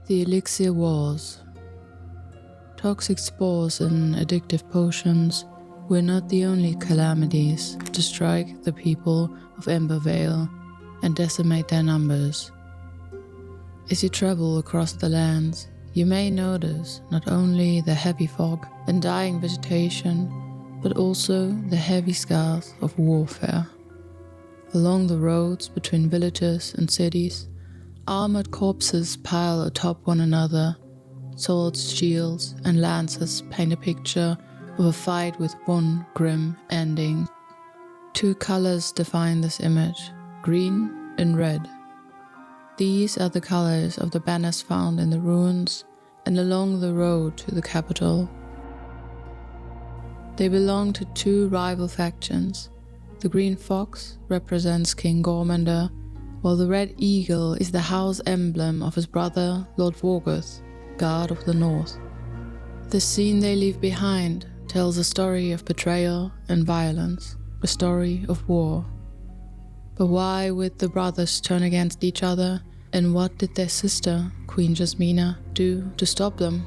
The Elixir Wars. Toxic spores and addictive potions were not the only calamities to strike the people of Embervale and decimate their numbers. As you travel across the lands, you may notice not only the heavy fog and dying vegetation, but also the heavy scars of warfare. Along the roads between villages and cities, armored corpses pile atop one another. Swords, shields, and lances paint a picture of a fight with one grim ending. Two colors define this image, green and red. These are the colors of the banners found in the ruins and along the road to the capital. They belong to two rival factions. The Green Fox represents King Gormander, while the Red Eagle is the house emblem of his brother, Lord Vorgoth, God of the North. The scene they leave behind tells a story of betrayal and violence, a story of war. But why would the brothers turn against each other, and what did their sister, Queen Jasmina, do to stop them?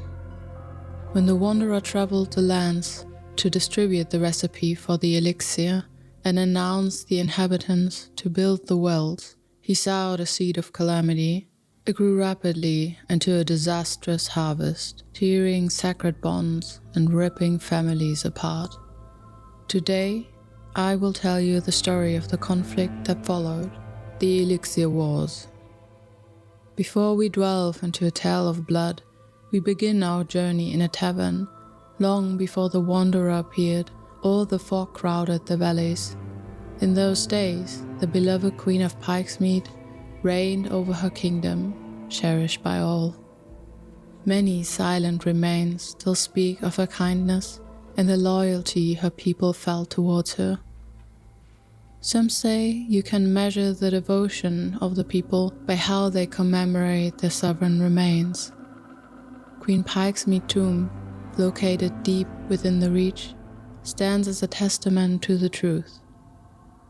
When the Wanderer traveled the lands to distribute the recipe for the elixir and announce the inhabitants to build the wells, he sowed a seed of calamity. It grew rapidly into a disastrous harvest, tearing sacred bonds and ripping families apart. Today, I will tell you the story of the conflict that followed, the Elixir Wars. Before we delve into a tale of blood, we begin our journey in a tavern. Long before the Wanderer appeared, all the fog crowded the valleys. In those days, the beloved Queen of Pikemead reigned over her kingdom, cherished by all. Many silent remains still speak of her kindness and the loyalty her people felt towards her. Some say you can measure the devotion of the people by how they commemorate their sovereign remains. Queen Pikemead's tomb, located deep within the Reach, stands as a testament to the truth.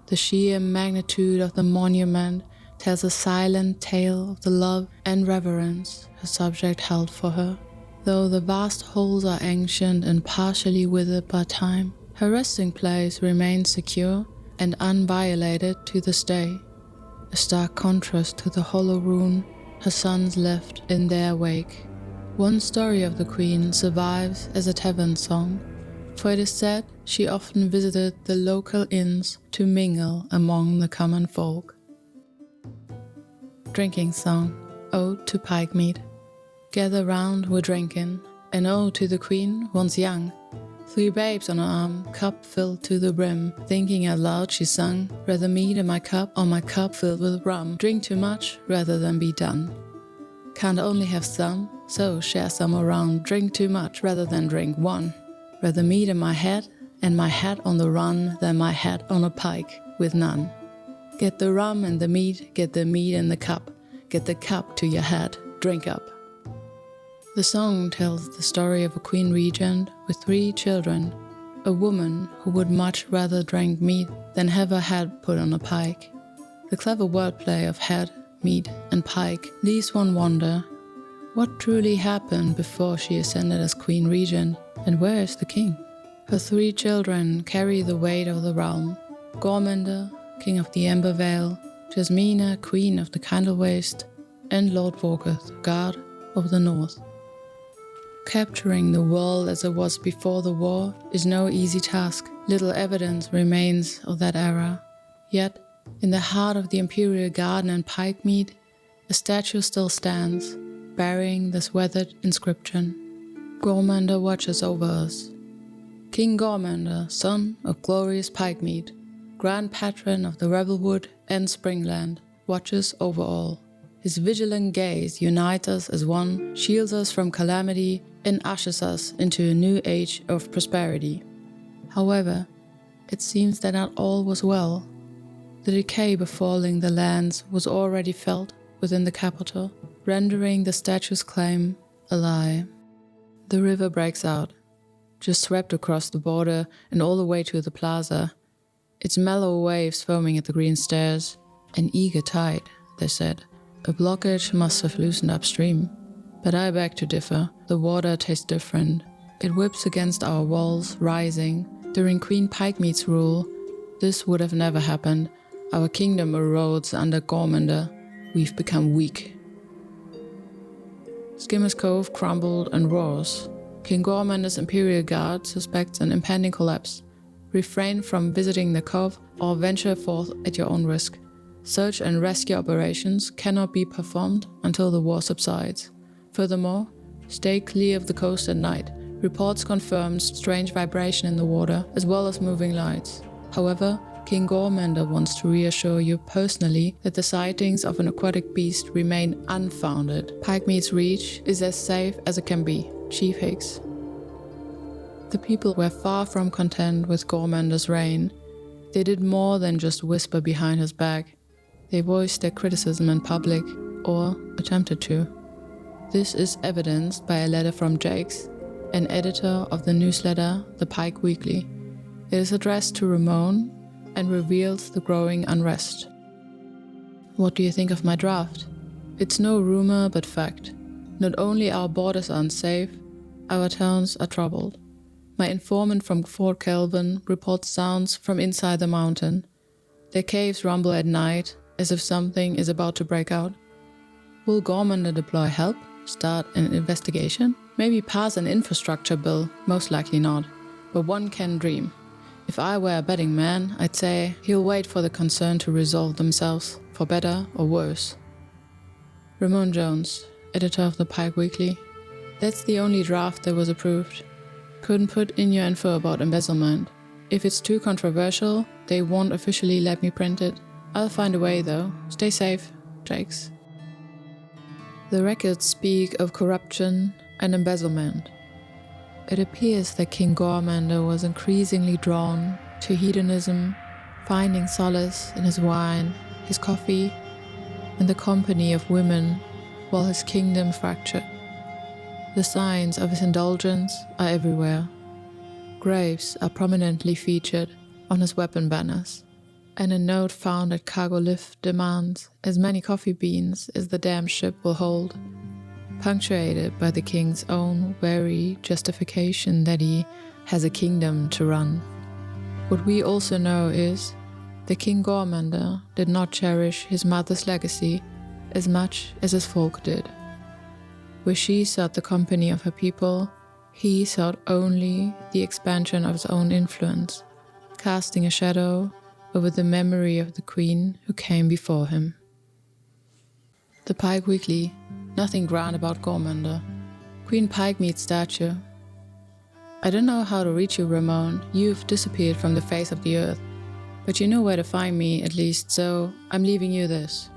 The sheer magnitude of the monument tells a silent tale of the love and reverence her subject held for her. Though the vast halls are ancient and partially withered by time, her resting place remains secure and unviolated to this day, a stark contrast to the hollow ruin her sons left in their wake. One story of the queen survives as a tavern song, for it is said she often visited the local inns to mingle among the common folk. Drinking Song, Ode to Pikemead. Gather round, we're drinking, an ode to the queen once young. 3 babes on her arm, cup filled to the brim. Thinking out loud she sung, rather mead in my cup or my cup filled with rum. Drink too much rather than be done. Can't only have some, so share some around. Drink too much rather than drink one. Rather mead in my head and my head on the run than my head on a pike with none. Get the rum and the mead, get the mead in the cup. Get the cup to your head, drink up. The song tells the story of a queen regent with 3 children, a woman who would much rather drink mead than have her head put on a pike. The clever wordplay of head, mead, and pike leaves one wonder, what truly happened before she ascended as queen regent, and where is the king? Her 3 children carry the weight of the realm. Gormander, king of the Embervale, Jasmina, queen of the Candle Waste, and Lord Vorgoth, god of the North. Capturing the world as it was before the war is no easy task. Little evidence remains of that era. Yet, in the heart of the Imperial Garden in Pikemead, a statue still stands, bearing this weathered inscription. Gormander watches over us. King Gormander, son of glorious Pikemead, grand patron of the Revelwood and Springland, watches over all. His vigilant gaze unites us as one, shields us from calamity, and ushers us into a new age of prosperity. However, it seems that not all was well. The decay befalling the lands was already felt within the capital, rendering the statue's claim a lie. The river breaks out, just swept across the border and all the way to the plaza, its mellow waves foaming at the green stairs. An eager tide, they said. A blockage must have loosened upstream. But I beg to differ. The water tastes different. It whips against our walls, rising. During Queen Pikemead's rule, this would have never happened. Our kingdom erodes under Gormander. We've become weak. Skimmer's Cove crumbled and roars. King Gormander's Imperial Guard suspects an impending collapse. Refrain from visiting the cove or venture forth at your own risk. Search and rescue operations cannot be performed until the war subsides. Furthermore, stay clear of the coast at night. Reports confirm strange vibration in the water, as well as moving lights. However, King Gormander wants to reassure you personally that the sightings of an aquatic beast remain unfounded. Pikemead's Reach is as safe as it can be. Chief Higgs. The people were far from content with Gormander's reign. They did more than just whisper behind his back. They voiced their criticism in public, or attempted to. This is evidenced by a letter from Jakes, an editor of the newsletter The Pike Weekly. It is addressed to Ramon and reveals the growing unrest. What do you think of my draft? It's no rumor but fact. Not only our borders are unsafe, our towns are troubled. My informant from Fort Kelvin reports sounds from inside the mountain. Their caves rumble at night, as if something is about to break out. Will Gormander deploy help? Start an investigation? Maybe pass an infrastructure bill? Most likely not. But one can dream. If I were a betting man, I'd say he'll wait for the concern to resolve themselves, for better or worse. Ramon Jones, editor of the Pike Weekly. That's the only draft that was approved. Couldn't put in your info about embezzlement. If it's too controversial, they won't officially let me print it. I'll find a way though. Stay safe, Jakes. The records speak of corruption and embezzlement. It appears that King Gormander was increasingly drawn to hedonism, finding solace in his wine, his coffee, and the company of women while his kingdom fractured. The signs of his indulgence are everywhere. Graves are prominently featured on his weapon banners, and a note found at cargo lift demands as many coffee beans as the damned ship will hold, punctuated by the king's own wary justification that he has a kingdom to run. What we also know is that King Gormander did not cherish his mother's legacy as much as his folk did. Where she sought the company of her people, he sought only the expansion of his own influence, casting a shadow over the memory of the queen who came before him. The Pike Weekly. Nothing grand about Gormander. Queen Pikemead statue. I don't know how to reach you, Ramon. You've disappeared from the face of the earth. But you know where to find me, at least, so I'm leaving you this.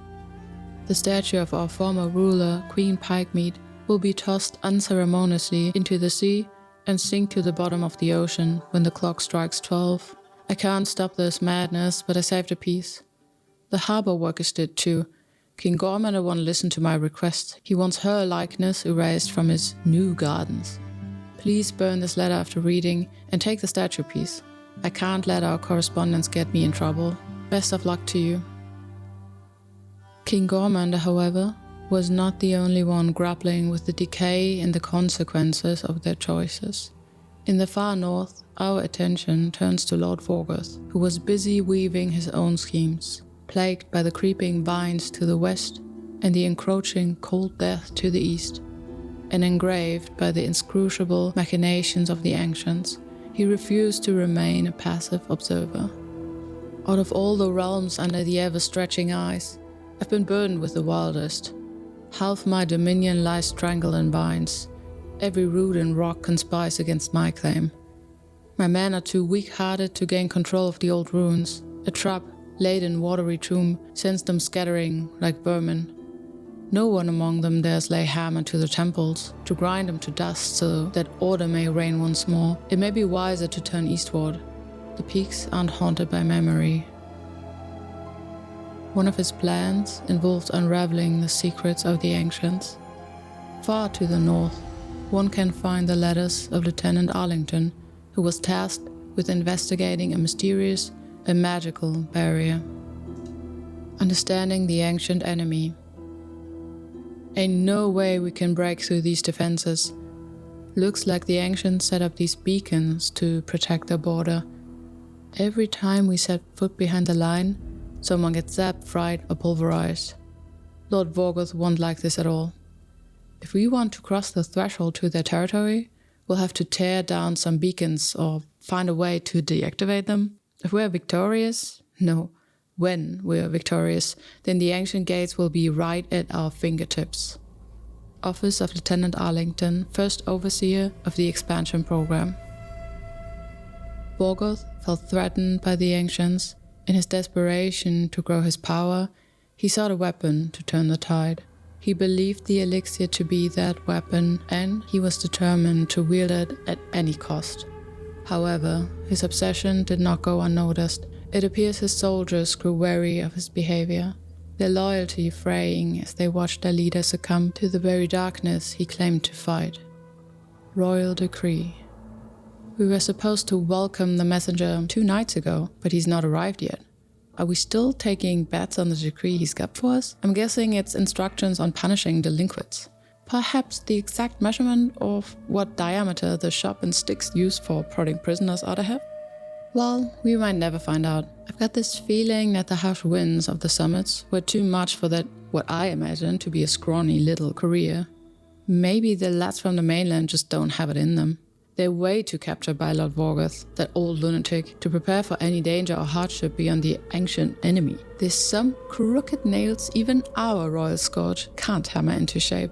The statue of our former ruler, Queen Pikemead, will be tossed unceremoniously into the sea and sink to the bottom of the ocean when the clock strikes 12. I can't stop this madness, but I saved a piece. The harbor workers did too. King Gormander won't listen to my request. He wants her likeness erased from his new gardens. Please burn this letter after reading and take the statue piece. I can't let our correspondence get me in trouble. Best of luck to you. King Gormander, however, was not the only one grappling with the decay and the consequences of their choices. In the far north, our attention turns to Lord Vorgoth, who was busy weaving his own schemes, plagued by the creeping vines to the west and the encroaching cold death to the east, and engraved by the inscrutable machinations of the ancients. He refused to remain a passive observer. Out of all the realms under the ever-stretching eyes, I've been burdened with the wildest. Half my dominion lies strangled in vines. Every root and rock conspires against my claim. My men are too weak-hearted to gain control of the old ruins. A trap, laid in watery tomb, sends them scattering like vermin. No one among them dares lay hammer to the temples, to grind them to dust so that order may reign once more. It may be wiser to turn eastward. The peaks aren't haunted by memory. One of his plans involved unraveling the secrets of the ancients. Far to the north, one can find the letters of Lieutenant Arlington, who was tasked with investigating a mysterious and magical barrier. Understanding the ancient enemy. Ain't no way we can break through these defenses. Looks like the ancients set up these beacons to protect their border. Every time we set foot behind the line, someone gets zapped, fried, or pulverized. Lord Vorgoth won't like this at all. If we want to cross the threshold to their territory, we'll have to tear down some beacons or find a way to deactivate them. If we're victorious, no, when we're victorious, then the ancient gates will be right at our fingertips. Office of Lieutenant Arlington, First Overseer of the Expansion Program. Vorgoth felt threatened by the ancients. In his desperation to grow his power, he sought a weapon to turn the tide. He believed the elixir to be that weapon, and he was determined to wield it at any cost. However, his obsession did not go unnoticed. It appears his soldiers grew wary of his behavior, their loyalty fraying as they watched their leader succumb to the very darkness he claimed to fight. Royal decree. We were supposed to welcome the messenger 2 nights ago, but he's not arrived yet. Are we still taking bets on the decree he's got for us? I'm guessing it's instructions on punishing delinquents. Perhaps the exact measurement of what diameter the sharpened sticks used for prodding prisoners ought to have? Well, we might never find out. I've got this feeling that the harsh winds of the summits were too much for that, what I imagine to be a scrawny little career. Maybe the lads from the mainland just don't have it in them. They're way too captured by Lord Vorgoth, that old lunatic, to prepare for any danger or hardship beyond the ancient enemy. There's some crooked nails even our royal scourge can't hammer into shape.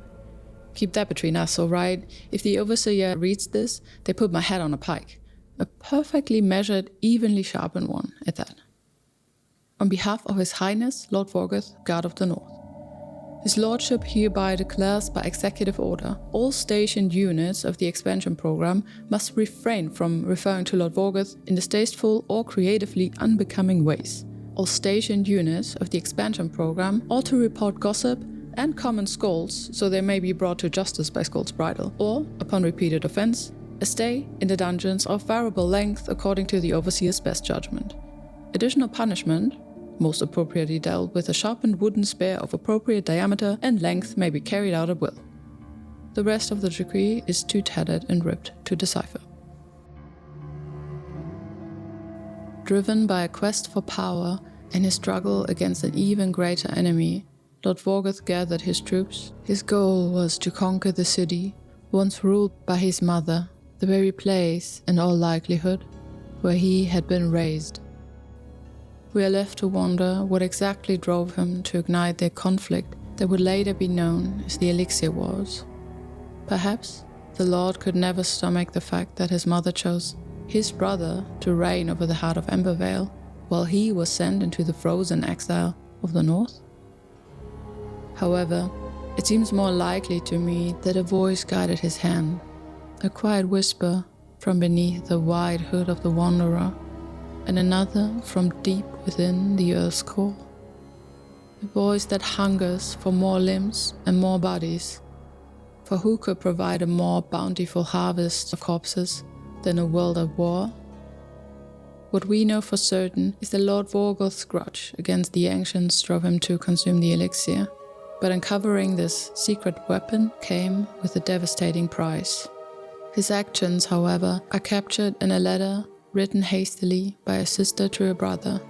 Keep that between us, alright? If the overseer reads this, they put my head on a pike. A perfectly measured, evenly sharpened one at that. On behalf of His Highness, Lord Vorgoth, Guard of the North. His Lordship hereby declares by executive order, all stationed units of the expansion program must refrain from referring to Lord Vorgoth in distasteful or creatively unbecoming ways. All stationed units of the expansion program ought to report gossip and common scolds so they may be brought to justice by Scold's Bridle, or, upon repeated offense, a stay in the dungeons of variable length according to the overseer's best judgment. Additional punishment, most appropriately dealt with a sharpened wooden spear of appropriate diameter and length, may be carried out at will. The rest of the decree is too tattered and ripped to decipher. Driven by a quest for power and his struggle against an even greater enemy, Lord Vorgoth gathered his troops. His goal was to conquer the city, once ruled by his mother, the very place, in all likelihood, where he had been raised. We are left to wonder what exactly drove him to ignite the conflict that would later be known as the Elixir Wars. Perhaps the Lord could never stomach the fact that his mother chose his brother to reign over the heart of Embervale, while he was sent into the frozen exile of the North. However, it seems more likely to me that a voice guided his hand, a quiet whisper from beneath the wide hood of the Wanderer, and another from deep within the earth's core. A voice that hungers for more limbs and more bodies, for who could provide a more bountiful harvest of corpses than a world at war? What we know for certain is that Lord Vorgoth's grudge against the ancients drove him to consume the elixir, but uncovering this secret weapon came with a devastating price. His actions, however, are captured in a letter written hastily by a sister to a brother,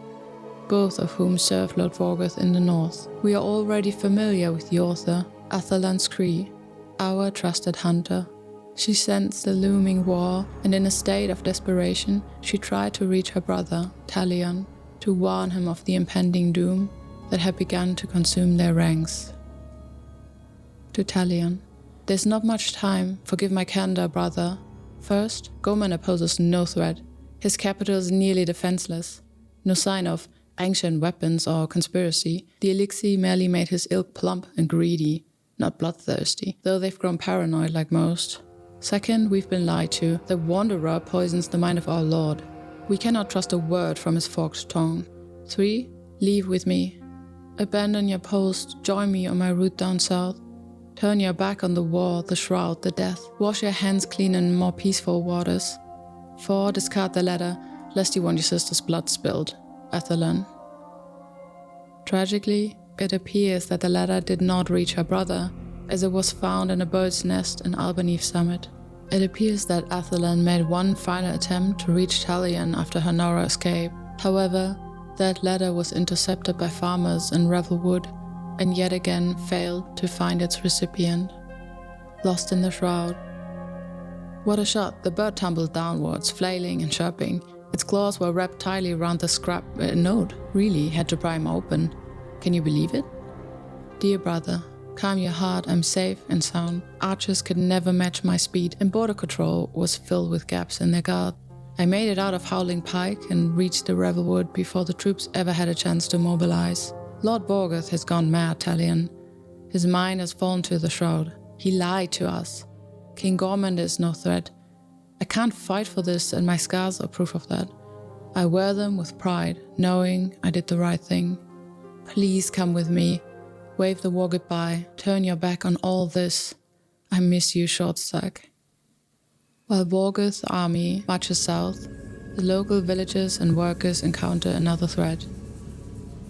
both of whom served Lord Vorgoth in the north. We are already familiar with the author, Athalan Scree, our trusted hunter. She sensed the looming war, and in a state of desperation, she tried to reach her brother, Talion, to warn him of the impending doom that had begun to consume their ranks. To Talion, there's not much time, forgive my candor, brother. First, Gorman opposes no threat. His capital is nearly defenseless. No sign of ancient weapons or conspiracy. The elixir merely made his ilk plump and greedy, not bloodthirsty, though they've grown paranoid like most. Second, we've been lied to. The Wanderer poisons the mind of our Lord. We cannot trust a word from his forked tongue. 3, leave with me. Abandon your post, join me on my route down south. Turn your back on the war, the shroud, the death. Wash your hands clean in more peaceful waters. 4, discard the letter, lest you want your sister's blood spilled. Athalan. Tragically, it appears that the letter did not reach her brother, as it was found in a bird's nest in Albanese Summit. It appears that Athelan made one final attempt to reach Talion after her narrow escape. However, that letter was intercepted by farmers in Revelwood and yet again failed to find its recipient. Lost in the shroud. What a shot! The bird tumbled downwards, flailing and chirping. Its claws were wrapped tightly around the scrap note. Really had to pry him open. Can you believe it? Dear brother, calm your heart, I'm safe and sound. Archers could never match my speed, and border control was filled with gaps in their guard. I made it out of Howling Pike and reached the Revelwood before the troops ever had a chance to mobilize. Lord Vorgoth has gone mad, Talion. His mind has fallen to the shroud. He lied to us. King Gormand is no threat. I can't fight for this, and my scars are proof of that. I wear them with pride, knowing I did the right thing. Please come with me. Wave the war goodbye. Turn your back on all this. I miss you, Shortstack. While Vorgoth's army marches south, the local villagers and workers encounter another threat.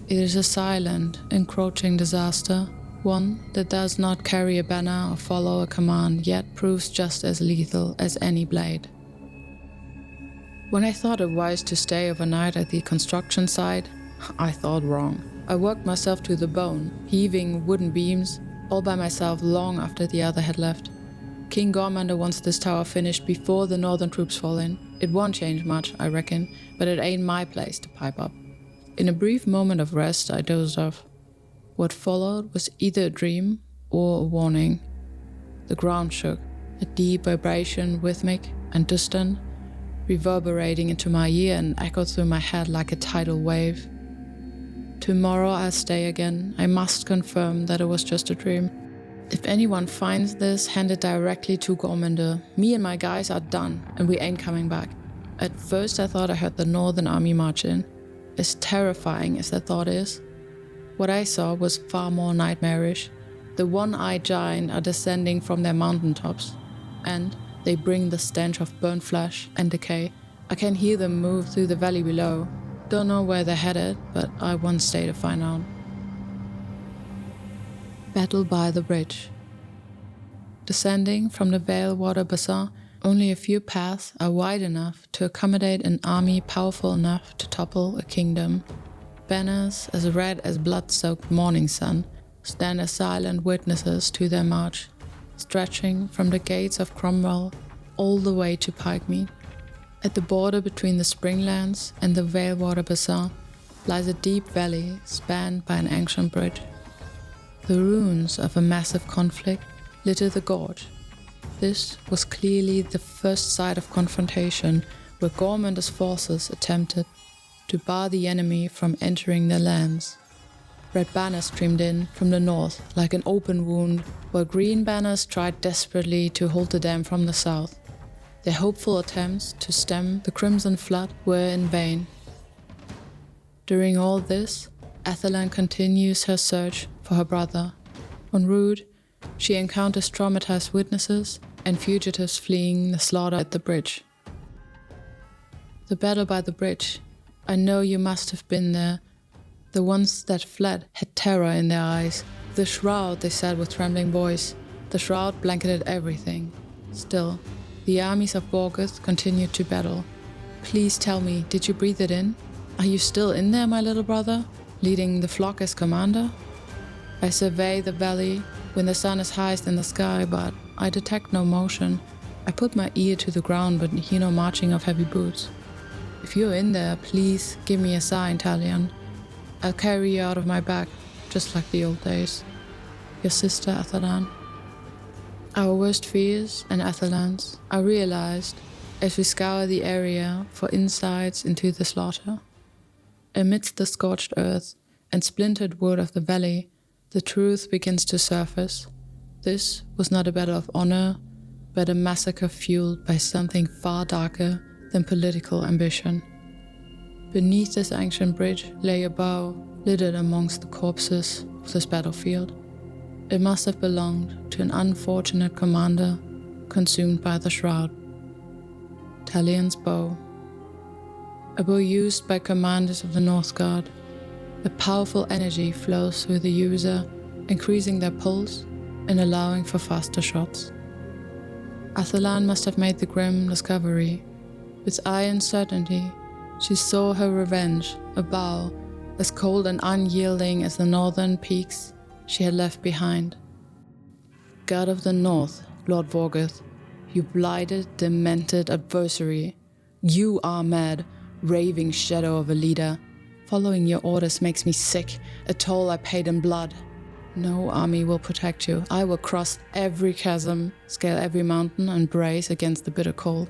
It is a silent, encroaching disaster, one that does not carry a banner or follow a command, yet proves just as lethal as any blade. When I thought it wise to stay overnight at the construction site, I thought wrong. I worked myself to the bone, heaving wooden beams, all by myself long after the other had left. King Gormander wants this tower finished before the northern troops fall in. It won't change much, I reckon, but it ain't my place to pipe up. In a brief moment of rest, I dozed off. What followed was either a dream or a warning. The ground shook, a deep vibration, rhythmic and distant, reverberating into my ear and echoed through my head like a tidal wave. Tomorrow I'll stay again. I must confirm that it was just a dream. If anyone finds this, hand it directly to Gormander. Me and my guys are done, and we ain't coming back. At first I thought I heard the northern army march in. As terrifying as that thought is, what I saw was far more nightmarish. The one-eyed giant are descending from their mountaintops, and they bring the stench of burnt flesh and decay. I can hear them move through the valley below. Don't know where they're headed, but I won't stay to find out. Battle by the bridge. Descending from the Valewater Basin, only a few paths are wide enough to accommodate an army powerful enough to topple a kingdom. Banners as red as blood-soaked morning sun stand as silent witnesses to their march, stretching from the gates of Cromwell all the way to Pikemead. At the border between the Springlands and the Valewater Basin lies a deep valley spanned by an ancient bridge. The ruins of a massive conflict litter the gorge. This was clearly the first site of confrontation where Gormander's forces attempted to bar the enemy from entering their lands. Red banners streamed in from the north like an open wound, while green banners tried desperately to hold the dam from the south. Their hopeful attempts to stem the crimson flood were in vain. During all this, Athelan continues her search for her brother. En route, she encounters traumatized witnesses and fugitives fleeing the slaughter at the bridge. The battle by the bridge. I know you must have been there. The ones that fled had terror in their eyes. The shroud, they said with trembling voice. The shroud blanketed everything. Still, the armies of Vorgoth continued to battle. Please tell me, did you breathe it in? Are you still in there, my little brother, leading the flock as commander? I survey the valley when the sun is highest in the sky, but I detect no motion. I put my ear to the ground, but hear no marching of heavy boots. If you're in there, please give me a sign, Talion. I'll carry you out of my bag, just like the old days. Your sister, Athelan. Our worst fears and Athelan's, I realized as we scour the area for insights into the slaughter. Amidst the scorched earth and splintered wood of the valley, the truth begins to surface. This was not a battle of honor, but a massacre fueled by something far darker than political ambition. Beneath this ancient bridge lay a bow, littered amongst the corpses of this battlefield. It must have belonged to an unfortunate commander consumed by the shroud. Talion's bow. A bow used by commanders of the Northguard. A powerful energy flows through the user, increasing their pulse and allowing for faster shots. Athalan must have made the grim discovery. With iron certainty, she saw her revenge, a bow, as cold and unyielding as the northern peaks she had left behind. God of the North, Lord Vorgoth, you blighted, demented adversary. You are mad, raving shadow of a leader. Following your orders makes me sick, a toll I paid in blood. No army will protect you. I will cross every chasm, scale every mountain, and brace against the bitter cold.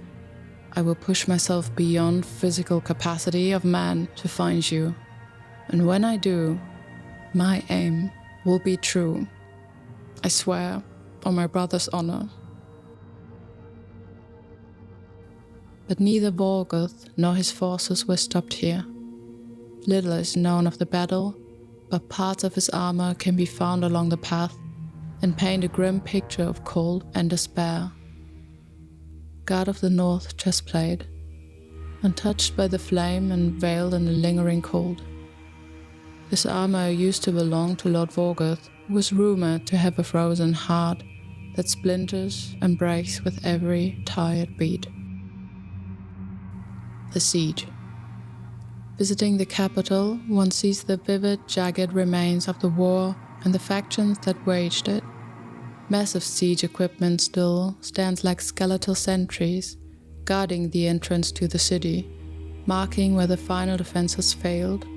I will push myself beyond physical capacity of man to find you. And when I do, my aim will be true. I swear on my brother's honor. But neither Vorgoth nor his forces were stopped here. Little is known of the battle, but parts of his armor can be found along the path and paint a grim picture of cold and despair. God of the North just played, untouched by the flame and veiled in the lingering cold. His armor used to belong to Lord Vorgoth, who was rumored to have a frozen heart that splinters and breaks with every tired beat. The siege. Visiting the capital, one sees the vivid, jagged remains of the war and the factions that waged it. Massive siege equipment still stands like skeletal sentries, guarding the entrance to the city, marking where the final defenses failed.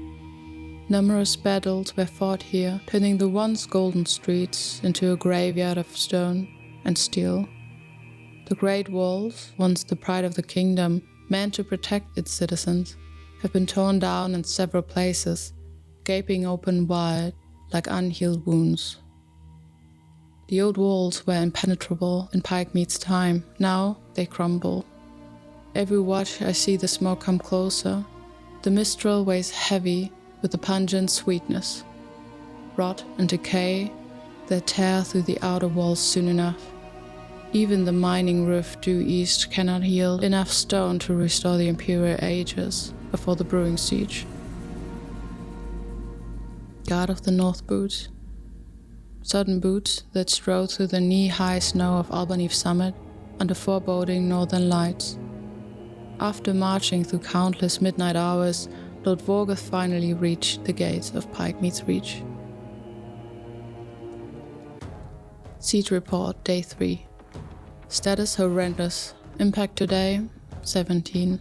Numerous battles were fought here, turning the once golden streets into a graveyard of stone and steel. The great walls, once the pride of the kingdom, meant to protect its citizens, have been torn down in several places, gaping open wide like unhealed wounds. The old walls were impenetrable in Pikemead's time. Now they crumble. Every watch I see the smoke come closer. The mistral weighs heavy with a pungent sweetness. Rot and decay that tear through the outer walls soon enough. Even the mining rift due east cannot yield enough stone to restore the imperial ages before the brewing siege. God of the North boots. Sodden boots that strode through the knee-high snow of Albany's summit under foreboding northern lights. After marching through countless midnight hours, Lord Vorgoth finally reached the gates of Pikemead's Reach. Siege Report, Day 3. Status horrendous. Impact today, 17.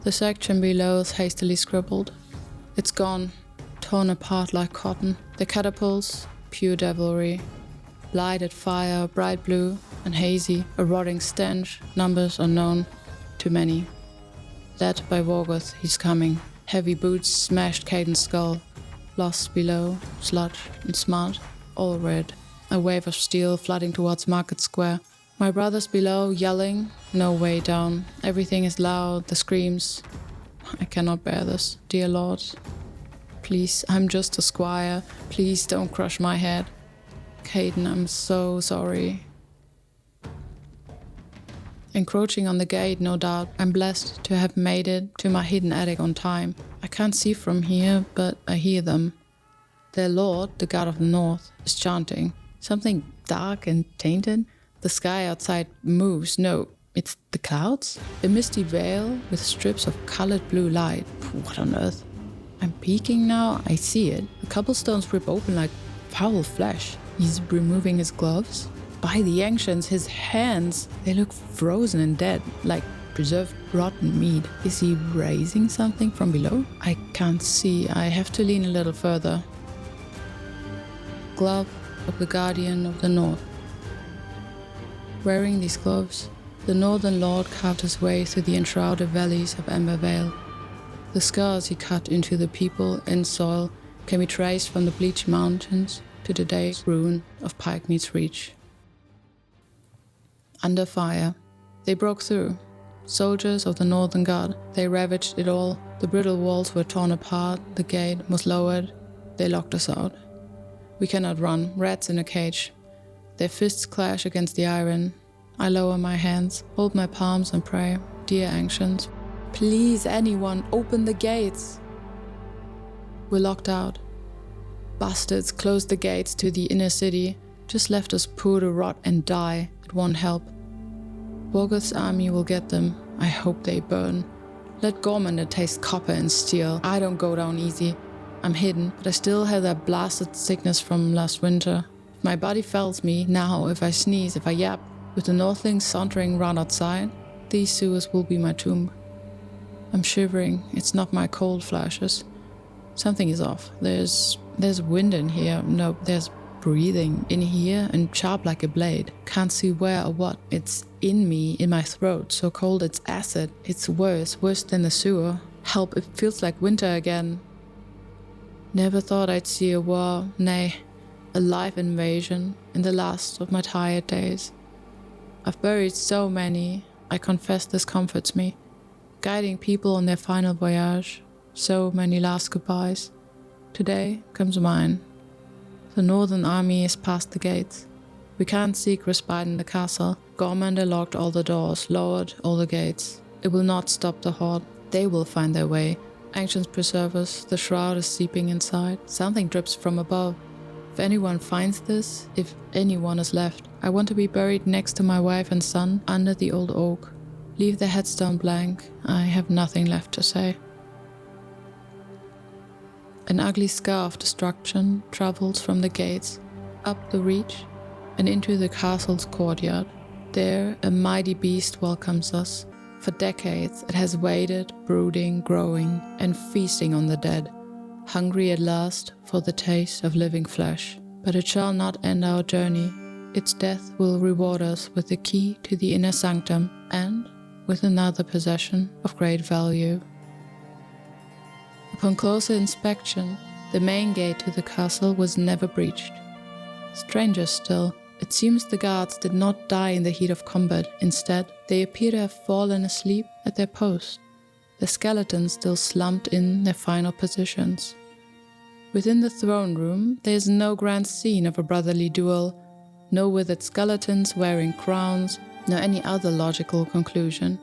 The section below is hastily scribbled. It's gone, torn apart like cotton. The catapults, pure devilry. Lighted fire, bright blue and hazy, a rotting stench, numbers unknown, too many. Led by Vorgoth, he's coming. Heavy boots smashed Caden's skull. Lost below, sludge and smart, all red. A wave of steel flooding towards Market Square. My brothers below yelling, no way down. Everything is loud, the screams. I cannot bear this, dear Lord. Please, I'm just a squire. Please don't crush my head. Caden, I'm so sorry. Encroaching on the gate, no doubt. I'm blessed to have made it to my hidden attic on time. I can't see from here, but I hear them. Their lord, the God of the North, is chanting. Something dark and tainted. The sky outside moves. No, it's the clouds? A misty veil with strips of colored blue light. What on earth? I'm peeking now. I see it. The cobblestones rip open like foul flesh. He's removing his gloves. By the ancients, his hands, they look frozen and dead, like preserved rotten meat. Is he raising something from below? I can't see. I have to lean a little further. Glove of the Guardian of the North. Wearing these gloves, the Northern Lord carved his way through the enshrouded valleys of Ember Vale. The scars he cut into the people and soil can be traced from the bleached mountains to today's ruin of Pikemead's Reach. Under fire, they broke through. Soldiers of the Northern Guard, they ravaged it all. The brittle walls were torn apart, the gate was lowered. They locked us out. We cannot run, rats in a cage. Their fists clash against the iron. I lower my hands, hold my palms and pray. Dear ancients, please anyone, open the gates. We're locked out. Bastards closed the gates to the inner city. Just left us poor to rot and die. It won't help. Vorgoth's army will get them. I hope they burn. Let Gormander taste copper and steel. I don't go down easy. I'm hidden, but I still have that blasted sickness from last winter. My body fails me now if I sneeze, if I yap. With the Northlings sauntering round outside, these sewers will be my tomb. I'm shivering. It's not my cold flashes. Something is off. There's wind in here. No, there's breathing in here and sharp like a blade. Can't see where or what. It's in me, in my throat, so cold it's acid. It's worse than the sewer. Help, it feels like winter again. Never thought I'd see a war, nay, a live invasion in the last of my tired days. I've buried so many, I confess this comforts me. Guiding people on their final voyage, so many last goodbyes. Today comes mine. The Northern Army is past the gates. We can't seek respite in the castle. Gormander locked all the doors, lowered all the gates. It will not stop the horde. They will find their way. Ancients preserve us. The shroud is seeping inside. Something drips from above. If anyone finds this, if anyone is left, I want to be buried next to my wife and son under the old oak. Leave the headstone blank. I have nothing left to say. An ugly scar of destruction travels from the gates, up the reach, and into the castle's courtyard. There, a mighty beast welcomes us. For decades, it has waited, brooding, growing, and feasting on the dead, hungry at last for the taste of living flesh. But it shall not end our journey. Its death will reward us with the key to the inner sanctum and with another possession of great value. Upon closer inspection, the main gate to the castle was never breached. Stranger still, it seems the guards did not die in the heat of combat. Instead, they appear to have fallen asleep at their post, the skeletons still slumped in their final positions. Within the throne room, there is no grand scene of a brotherly duel, no withered skeletons wearing crowns, nor any other logical conclusion.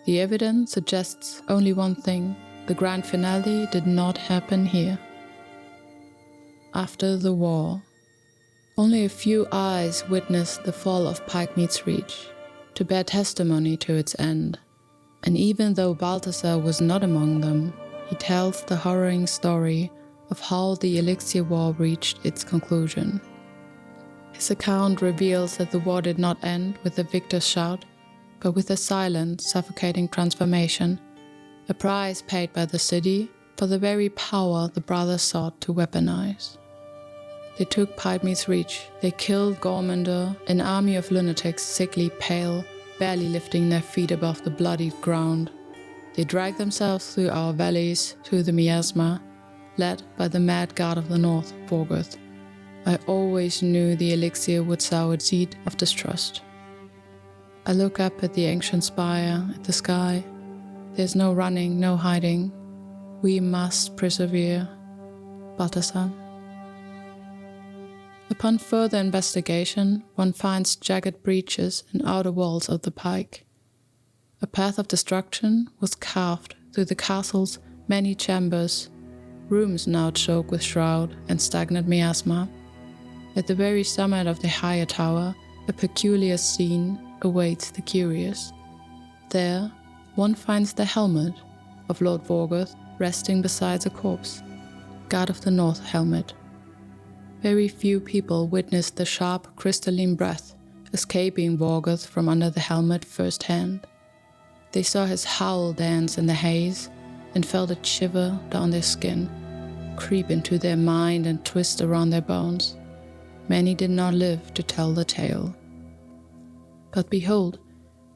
The evidence suggests only one thing: the grand finale did not happen here. After the war, only a few eyes witnessed the fall of Pikemead's reach, to bear testimony to its end. And even though Balthasar was not among them, he tells the harrowing story of how the Elixir War reached its conclusion. His account reveals that the war did not end with the victor's shout, but with a silent, suffocating transformation, a price paid by the city for the very power the brothers sought to weaponize. They took Pikemead's reach. They killed Gormander, an army of lunatics, sickly, pale, barely lifting their feet above the bloodied ground. They dragged themselves through our valleys to the miasma, led by the mad god of the north, Vorgoth. I always knew the elixir would sow its seed of distrust. I look up at the ancient spire, at the sky. There's no running, no hiding. We must persevere. Balthasar. Upon further investigation, one finds jagged breaches in outer walls of the pike. A path of destruction was carved through the castle's many chambers, rooms now choked with shroud and stagnant miasma. At the very summit of the higher tower, a peculiar scene awaits the curious. There, one finds the helmet of Lord Vorgoth resting beside a corpse, God of the North helmet. Very few people witnessed the sharp, crystalline breath escaping Vorgoth from under the helmet firsthand. They saw his howl dance in the haze and felt it shiver down their skin, creep into their mind and twist around their bones. Many did not live to tell the tale. But behold,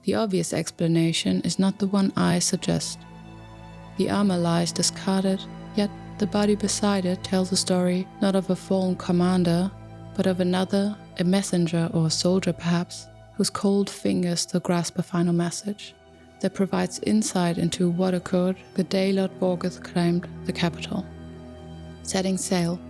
the obvious explanation is not the one I suggest. The armor lies discarded, yet the body beside it tells a story not of a fallen commander, but of another, a messenger or a soldier perhaps, whose cold fingers still grasp a final message that provides insight into what occurred the day Lord Vorgoth claimed the capital. Setting sail.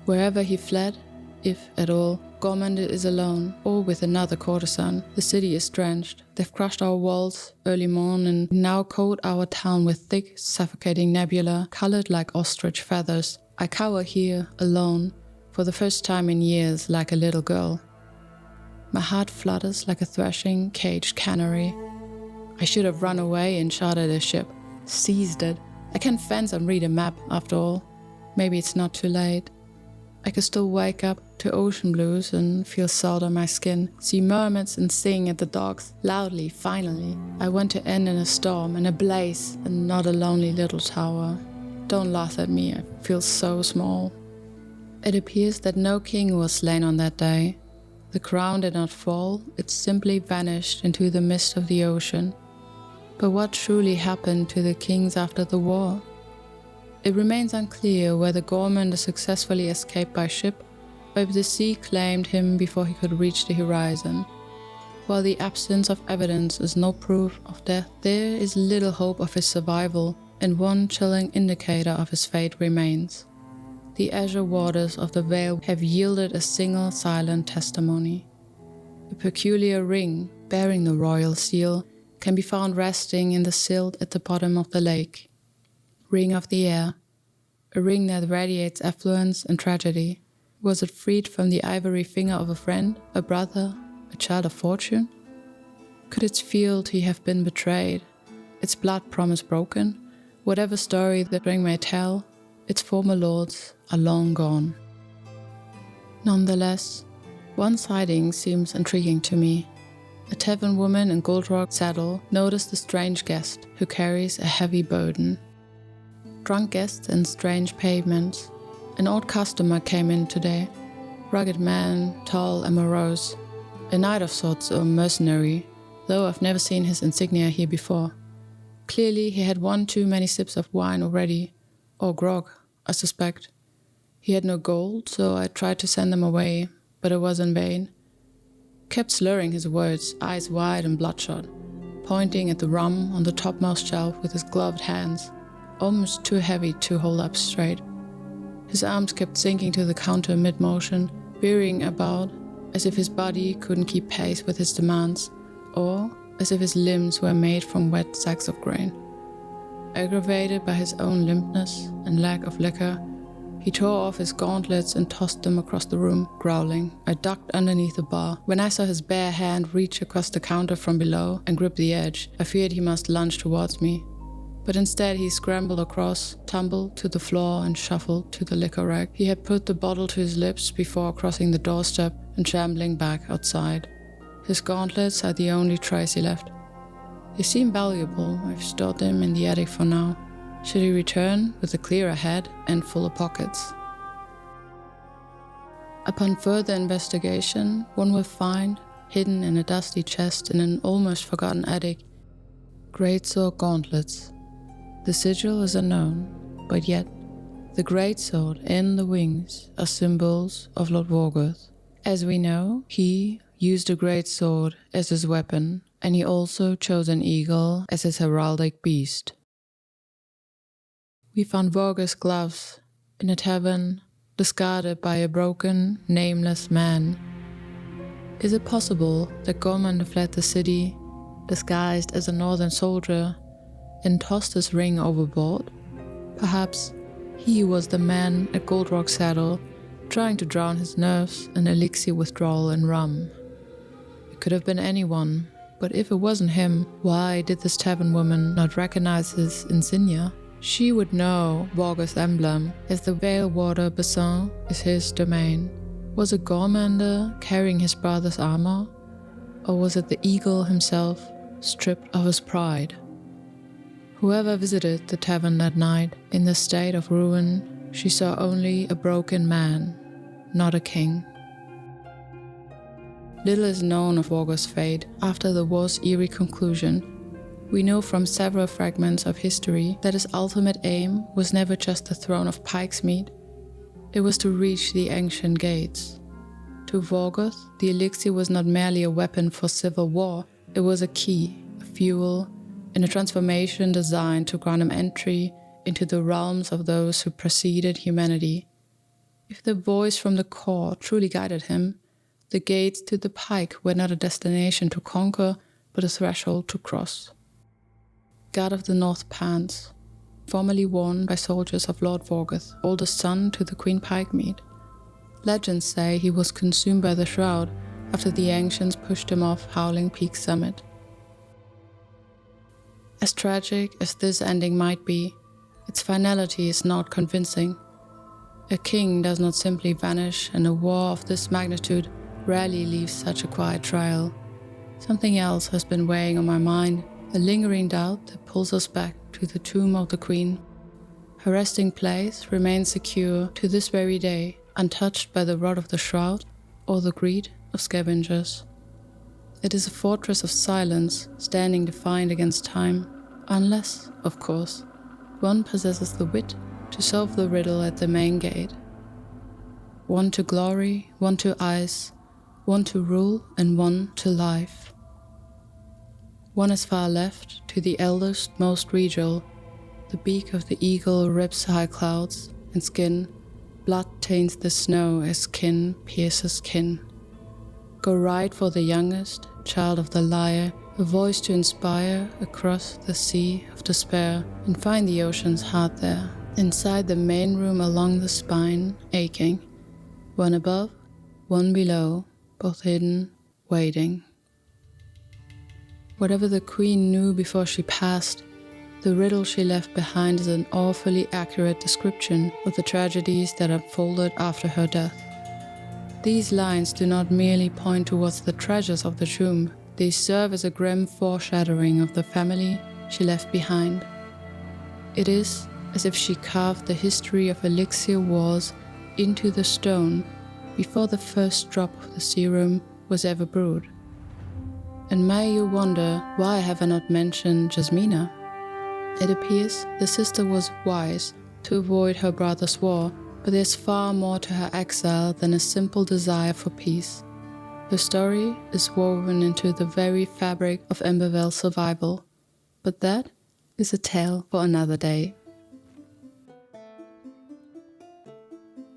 Wherever he fled, if at all, Gormander is alone, or with another courtesan. The city is drenched. They've crushed our walls early morn and now coat our town with thick, suffocating nebula, colored like ostrich feathers. I cower here, alone, for the first time in years like a little girl. My heart flutters like a threshing caged canary. I should have run away and chartered a ship, seized it. I can fence and read a map, after all. Maybe it's not too late. I could still wake up to ocean blues and feel salt on my skin, see mermaids and sing at the docks, loudly, finally. I want to end in a storm, in a blaze, and not a lonely little tower. Don't laugh at me, I feel so small. It appears that no king was slain on that day. The crown did not fall, it simply vanished into the mist of the ocean. But what truly happened to the kings after the war? It remains unclear whether Gormander successfully escaped by ship, or if the sea claimed him before he could reach the horizon. While the absence of evidence is no proof of death, there is little hope of his survival, and one chilling indicator of his fate remains. The azure waters of the Vale have yielded a single silent testimony. A peculiar ring, bearing the royal seal, can be found resting in the silt at the bottom of the lake. Ring of the air, a ring that radiates affluence and tragedy. Was it freed from the ivory finger of a friend, a brother, a child of fortune? Could its fealty have been betrayed, its blood promise broken? Whatever story the ring may tell, its former lords are long gone. Nonetheless, one sighting seems intriguing to me. A tavern woman in Goldrock saddle noticed a strange guest who carries a heavy burden. Drunk guests and strange pavements. An old customer came in today. Rugged man, tall and morose. A knight of sorts or mercenary, though I've never seen his insignia here before. Clearly he had one too many sips of wine already, or grog, I suspect. He had no gold, so I tried to send him away, but it was in vain. Kept slurring his words, eyes wide and bloodshot, pointing at the rum on the topmost shelf with his gloved hands, almost too heavy to hold up straight. His arms kept sinking to the counter mid-motion, veering about as if his body couldn't keep pace with his demands, or as if his limbs were made from wet sacks of grain. Aggravated by his own limpness and lack of liquor, he tore off his gauntlets and tossed them across the room, growling. I ducked underneath the bar. When I saw his bare hand reach across the counter from below and grip the edge, I feared he must lunge towards me. But instead he scrambled across, tumbled to the floor and shuffled to the liquor rack. He had put the bottle to his lips before crossing the doorstep and shambling back outside. His gauntlets are the only trace he left. They seem valuable. I've stored them in the attic for now. Should he return with a clearer head and fuller pockets? Upon further investigation, one will find, hidden in a dusty chest in an almost forgotten attic, greatsword gauntlets. The sigil is unknown, but yet the greatsword and the wings are symbols of Lord Vorgoth. As we know, he used a greatsword as his weapon, and he also chose an eagle as his heraldic beast. We found Vorgoth's gloves in a tavern, discarded by a broken, nameless man. Is it possible that Gormander fled the city, disguised as a northern soldier, and tossed his ring overboard? Perhaps he was the man at Goldrock Saddle, trying to drown his nerves in elixir withdrawal and rum. It could have been anyone, but if it wasn't him, why did this tavern woman not recognize his insignia? She would know Vorgoth's emblem, as the Vale Water Basin is his domain. Was it Gormander carrying his brother's armor? Or was it the eagle himself, stripped of his pride? Whoever visited the tavern that night, in the state of ruin, she saw only a broken man, not a king. Little is known of Vorgoth's fate after the war's eerie conclusion. We know from several fragments of history that his ultimate aim was never just the throne of Pikemead. It was to reach the ancient gates. To Vorgoth, the elixir was not merely a weapon for civil war, it was a key, a fuel, and a transformation designed to grant him entry into the realms of those who preceded humanity. If the voice from the core truly guided him, the gates to the Pike were not a destination to conquer, but a threshold to cross. God of the North Pants, formerly worn by soldiers of Lord Vorgoth, oldest son to the Queen Pikemead. Legends say he was consumed by the shroud after the ancients pushed him off Howling Peak's summit. As tragic as this ending might be, its finality is not convincing. A king does not simply vanish, and a war of this magnitude rarely leaves such a quiet trail. Something else has been weighing on my mind, a lingering doubt that pulls us back to the tomb of the queen. Her resting place remains secure to this very day, untouched by the rot of the shroud or the greed of scavengers. It is a fortress of silence, standing defiant against time, unless, of course, one possesses the wit to solve the riddle at the main gate. One to glory, one to ice, one to rule, and one to life. One is far left, to the eldest, most regal. The beak of the eagle rips high clouds, and skin, blood taints the snow as kin pierces kin. Go right for the youngest, child of the lyre, a voice to inspire across the sea of despair, and find the ocean's heart there, inside the main room along the spine, aching. One above, one below, both hidden, waiting. Whatever the queen knew before she passed, the riddle she left behind is an awfully accurate description of the tragedies that unfolded after her death. These lines do not merely point towards the treasures of the tomb, they serve as a grim foreshadowing of the family she left behind. It is as if she carved the history of Elixir Wars into the stone before the first drop of the serum was ever brewed. And may you wonder, why have I not mentioned Jasmina? It appears the sister was wise to avoid her brother's war, but there's far more to her exile than a simple desire for peace. Her story is woven into the very fabric of Emberville's survival, but that is a tale for another day.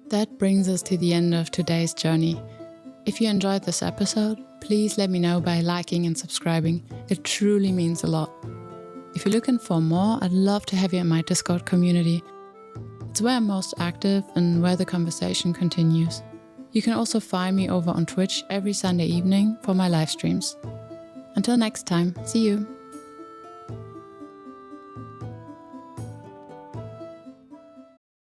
That brings us to the end of today's journey. If you enjoyed this episode, please let me know by liking and subscribing. It truly means a lot. If you're looking for more, I'd love to have you in my Discord community. It's where I'm most active and where the conversation continues. You can also find me over on Twitch every Sunday evening for my live streams. Until next time, see you!